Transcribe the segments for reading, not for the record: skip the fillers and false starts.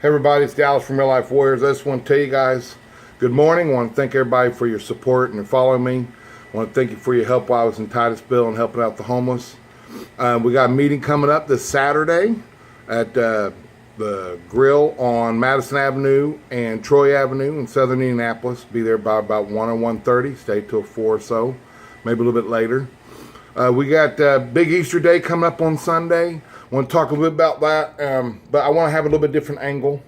Hey everybody, it's Dallas from Real Life Warriors. I just want to tell you guys good morning. I want to thank everybody for your support and following me. I want to thank you for your help while I was in Titusville and helping out the homeless. We got a meeting coming up this Saturday at the grill on Madison Avenue and Troy Avenue in Southern Indianapolis. Be there by about 1 or 1:30. Stay till 4 or so, maybe a little bit later. We got Big Easter Day coming up on Sunday. I want to talk a little bit about that, but I want to have a little bit different angle.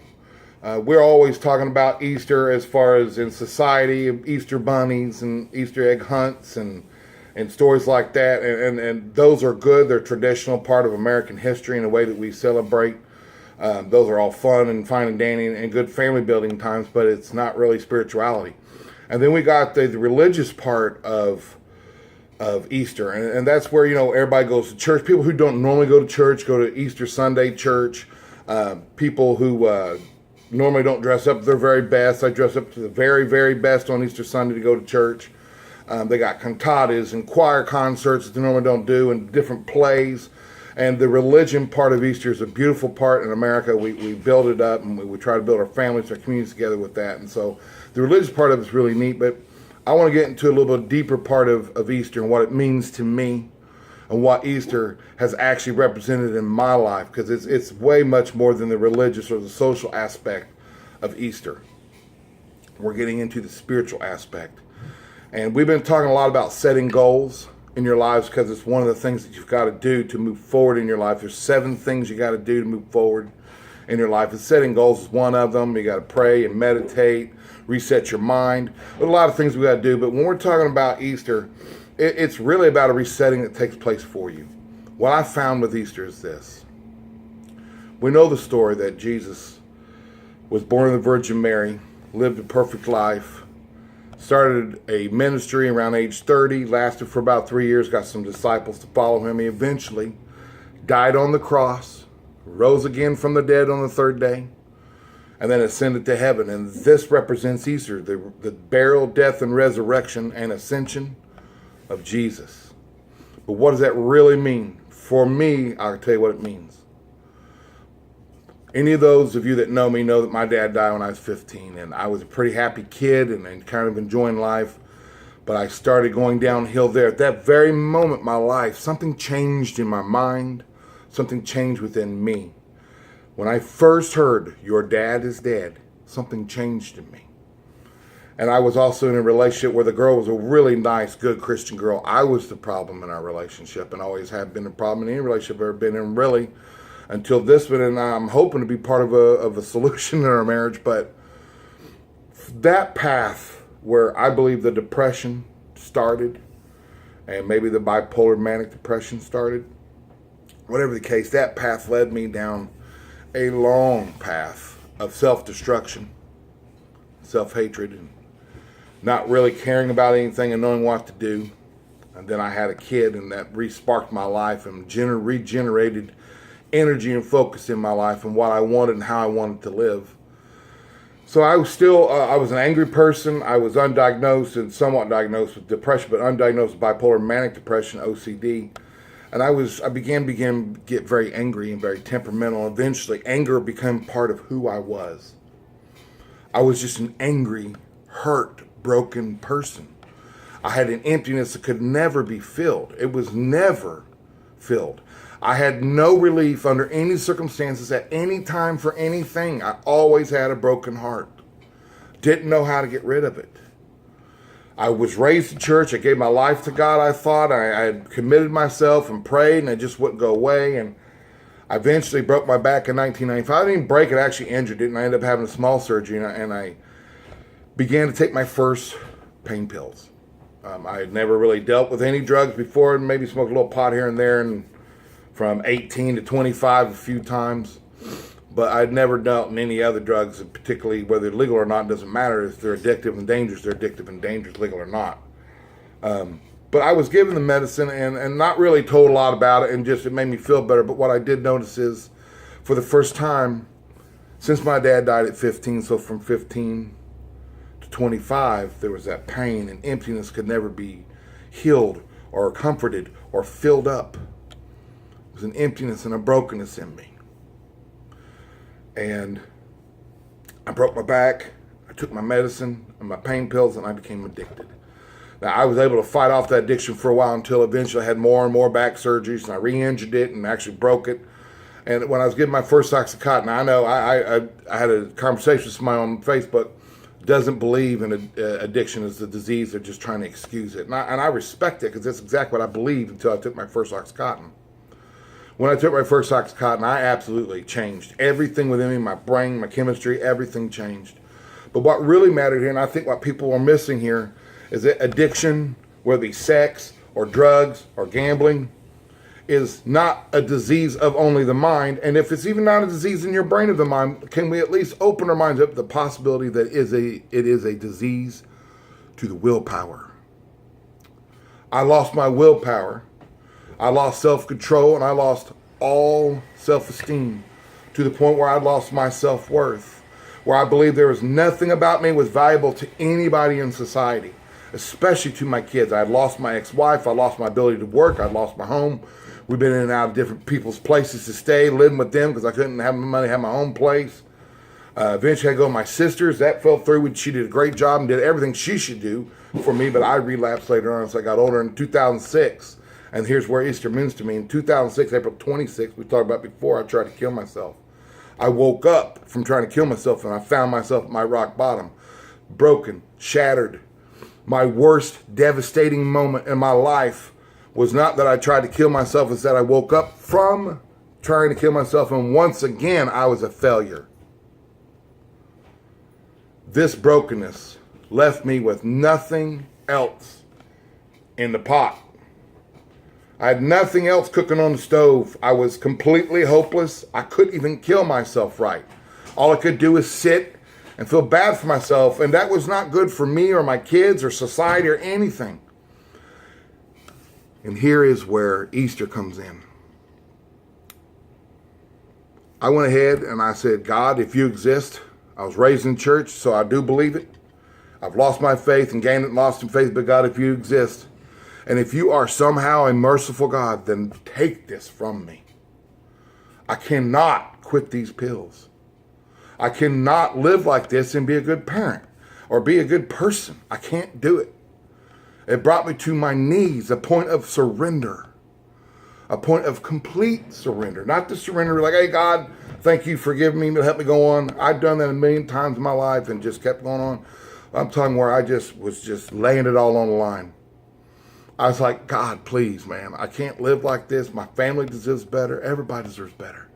We're always talking about Easter as far as in society, Easter bunnies and Easter egg hunts and stories like that, and those are good. They're a traditional part of American history in the way that we celebrate. Those are all fun and fine and dandy and good family building times, but it's not really spirituality. And then we got the religious part of Easter, and that's where everybody goes to church. People who don't normally go to church go to Easter Sunday church. People who normally don't dress up their very best, I dress up to the very, very best on Easter Sunday to go to church. They got cantatas and choir concerts that they normally don't do, and different plays. And the religion part of Easter is a beautiful part in America. We build it up, and we try to build our families, our communities together with that. And so the religious part of it is really neat, but I want to get into a little bit deeper part of Easter and what it means to me and what Easter has actually represented in my life, because it's way much more than the religious or the social aspect of Easter. We're getting into the spiritual aspect. And we've been talking a lot about setting goals in your lives, because it's one of the things that you've got to do to move forward in your life. There's 7 things you got to do to move forward in your life, and setting goals is one of them. You got to pray and meditate, reset your mind. There's a lot of things we got to do, but when we're talking about Easter, it's really about a resetting that takes place for you. What I found with Easter is this. We know the story that Jesus was born of the Virgin Mary, lived a perfect life, started a ministry around age 30, lasted for about 3 years, got some disciples to follow him. He eventually died on the cross, rose again from the dead on the 3rd day, and then ascended to heaven. And this represents Easter, the burial, death, and resurrection and ascension of Jesus. But what does that really mean? For me, I'll tell you what it means. Any of those of you that know me know that my dad died when I was 15, and I was a pretty happy kid and kind of enjoying life, but I started going downhill there. At that very moment in my life, something changed in my mind, something changed within me. When I first heard, your dad is dead, something changed in me. And I was also in a relationship where the girl was a really nice, good Christian girl. I was the problem in our relationship, and always have been a problem in any relationship I've ever been in, really, until this one. And I'm hoping to be part of a solution in our marriage. But that path where I believe the depression started, and maybe the bipolar manic depression started, whatever the case, that path led me down a long path of self-destruction, self-hatred, and not really caring about anything and knowing what to do. And then I had a kid, and that re-sparked my life and regenerated energy and focus in my life and what I wanted and how I wanted to live. So I was still, I was an angry person. I was undiagnosed and somewhat diagnosed with depression, but undiagnosed with bipolar manic depression, OCD. And I began to get very angry and very temperamental. Eventually, anger became part of who I was. I was just an angry, hurt, broken person. I had an emptiness that could never be filled. It was never filled. I had no relief under any circumstances at any time for anything. I always had a broken heart. Didn't know how to get rid of it. I was raised in church. I gave my life to God, I thought. I had committed myself and prayed, and it just wouldn't go away. And I eventually broke my back in 1995. I didn't even break it, I actually injured it, and I ended up having a small surgery, and I began to take my first pain pills. I had never really dealt with any drugs before, and maybe smoked a little pot here and there, and from 18 to 25 a few times. But I'd never dealt in any other drugs, particularly whether they're legal or not. It doesn't matter. If they're addictive and dangerous, they're addictive and dangerous, legal or not. But I was given the medicine and not really told a lot about it, and just it made me feel better. But what I did notice is, for the first time since my dad died at 15, so from 15 to 25, there was that pain and emptiness could never be healed or comforted or filled up. It was an emptiness and a brokenness in me. And I broke my back. I took my medicine and my pain pills, and I became addicted. Now, I was able to fight off that addiction for a while until eventually I had more and more back surgeries, and I re-injured it and actually broke it. And when I was getting my first Oxycontin, I know I had a conversation with somebody on Facebook, doesn't believe in addiction as a disease. They're just trying to excuse it. And I respect it, because that's exactly what I believed until I took my first Oxycontin. When I took my first Oxycontin, I absolutely changed. Everything within me, my brain, my chemistry, everything changed. But what really mattered here, and I think what people are missing here, is that addiction, whether it be sex or drugs or gambling, is not a disease of only the mind. And if it's even not a disease in your brain of the mind, can we at least open our minds up to the possibility that it is a disease to the willpower? I lost my willpower. I lost self-control, and I lost all self-esteem to the point where I lost my self-worth, where I believed there was nothing about me was valuable to anybody in society, especially to my kids. I had lost my ex-wife. I lost my ability to work. I lost my home. We've been in and out of different people's places to stay, living with them because I couldn't have my money, have my own place. Eventually, I go to my sister's. That fell through. She did a great job and did everything she should do for me, but I relapsed later on as I got older in 2006. And here's where Easter means to me. In 2006, April 26th, we talked about before, I tried to kill myself. I woke up from trying to kill myself, and I found myself at my rock bottom, broken, shattered. My worst devastating moment in my life was not that I tried to kill myself, it's that I woke up from trying to kill myself, and once again, I was a failure. This brokenness left me with nothing else in the pot. I had nothing else cooking on the stove. I was completely hopeless. I couldn't even kill myself right. All I could do was sit and feel bad for myself, and that was not good for me or my kids or society or anything. And here is where Easter comes in. I went ahead and I said, God, if you exist, I was raised in church, so I do believe it. I've lost my faith and gained it and lost in faith, but God, if you exist, and if you are somehow a merciful God, then take this from me. I cannot quit these pills. I cannot live like this and be a good parent or be a good person. I can't do it. It brought me to my knees, a point of surrender, a point of complete surrender. Not to surrender like, hey, God, thank you for giving me, help me go on. I've done that a million times in my life and just kept going on. I'm talking where I was just laying it all on the line. I was like, God, please, man, I can't live like this. My family deserves better. Everybody deserves better.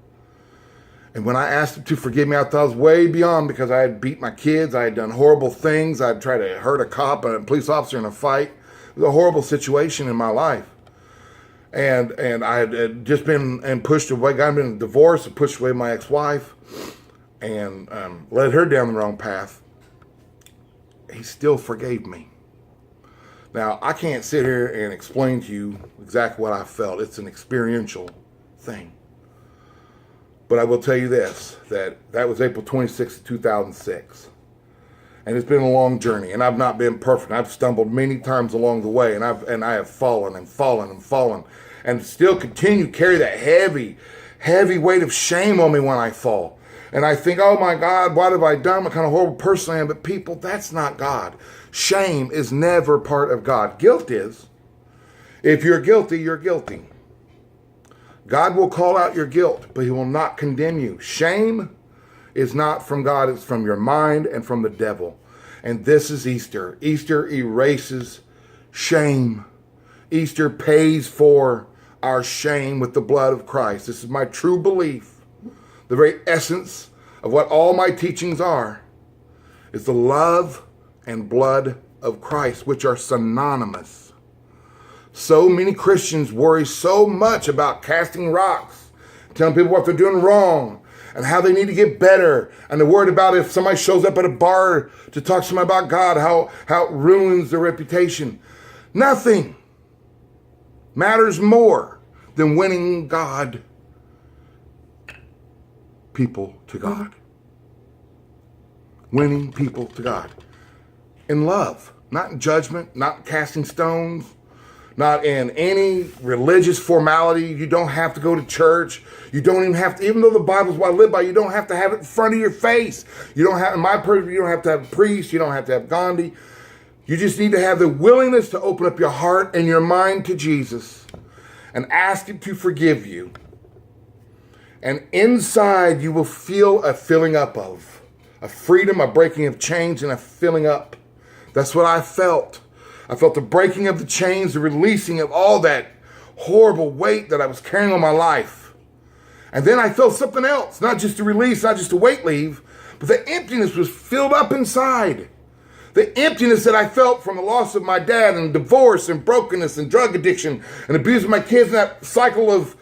And when I asked him to forgive me, I thought I was way beyond, because I had beat my kids. I had done horrible things. I had tried to hurt a cop and a police officer in a fight. It was a horrible situation in my life. And I had just been and pushed away, got in a divorce and pushed away my ex-wife and led her down the wrong path. He still forgave me. Now, I can't sit here and explain to you exactly what I felt. It's an experiential thing. But I will tell you this, that was April 26, 2006. And it's been a long journey, and I've not been perfect. I've stumbled many times along the way, and I have fallen and fallen and fallen, and still continue to carry that heavy weight of shame on me when I fall. And I think, oh my God, what have I done? What kind of horrible person I am? But people, that's not God. Shame is never part of God. Guilt is. If you're guilty, you're guilty. God will call out your guilt, but he will not condemn you. Shame is not from God. It's from your mind and from the devil. And this is Easter. Easter erases shame. Easter pays for our shame with the blood of Christ. This is my true belief. The very essence of what all my teachings are is the love and blood of Christ, which are synonymous. So many Christians worry so much about casting rocks, telling people what they're doing wrong and how they need to get better. And they're worried about if somebody shows up at a bar to talk to somebody about God, how it ruins their reputation. Nothing matters more than winning people to God. Winning people to God. In love, not in judgment, not casting stones, not in any religious formality. You don't have to go to church. You don't even have to, even though the Bible's what I live by, you don't have to have it in front of your face. You don't have, in my person, you don't have to have a priest. You don't have to have Gandhi. You just need to have the willingness to open up your heart and your mind to Jesus and ask him to forgive you. And inside you will feel a filling up of a freedom, a breaking of chains, and a filling up. That's what I felt. I felt the breaking of the chains, the releasing of all that horrible weight that I was carrying on my life. And then I felt something else, not just a release, not just a weight leave, but the emptiness was filled up inside. The emptiness that I felt from the loss of my dad and divorce and brokenness and drug addiction and abuse of my kids, and that cycle of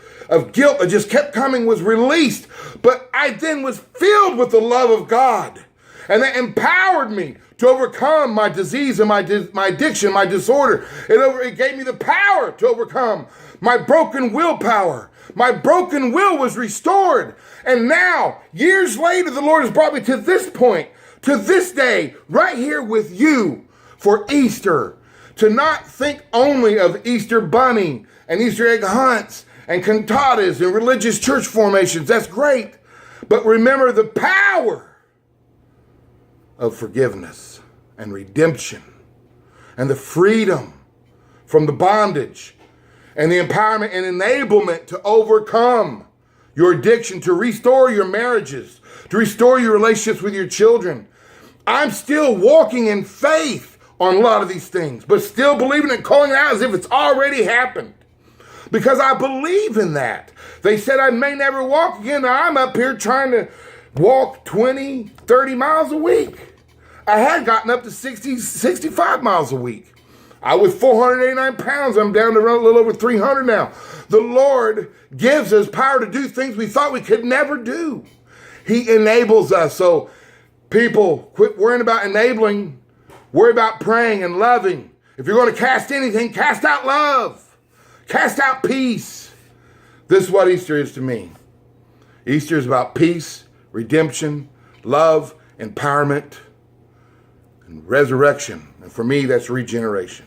guilt that just kept coming was released. But I then was filled with the love of God. And that empowered me to overcome my disease and my addiction, my disorder. It gave me the power to overcome my broken willpower. My broken will was restored. And now, years later, the Lord has brought me to this point, to this day, right here with you for Easter. To not think only of Easter bunny and Easter egg hunts and cantatas and religious church formations. That's great. But remember the power of forgiveness and redemption and the freedom from the bondage and the empowerment and enablement to overcome your addiction, to restore your marriages, to restore your relationships with your children. I'm still walking in faith on a lot of these things, but still believing and calling it out as if it's already happened. Because I believe in that. They said I may never walk again. Now I'm up here trying to walk 20, 30 miles a week. I had gotten up to 60, 65 miles a week. I was 489 pounds. I'm down to a little over 300 now. The Lord gives us power to do things we thought we could never do. He enables us. So people, quit worrying about enabling. Worry about praying and loving. If you're going to cast anything, cast out love. Cast out peace. This is what Easter is to me. Easter is about peace, redemption, love, empowerment, and resurrection. And for me, that's regeneration.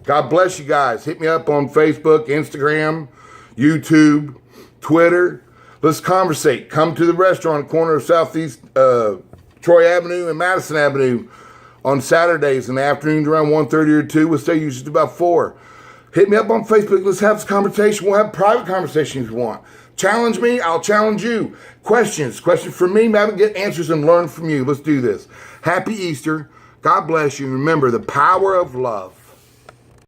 God bless you guys. Hit me up on Facebook, Instagram, YouTube, Twitter. Let's conversate. Come to the restaurant on the corner of Southeast Troy Avenue and Madison Avenue on Saturdays in the afternoons around 1:30 or 2. We'll stay usually about 4. Hit me up on Facebook. Let's have this conversation. We'll have private conversations if you want. Challenge me. I'll challenge you. Questions for me. Maybe get answers and learn from you. Let's do this. Happy Easter. God bless you. Remember the power of love.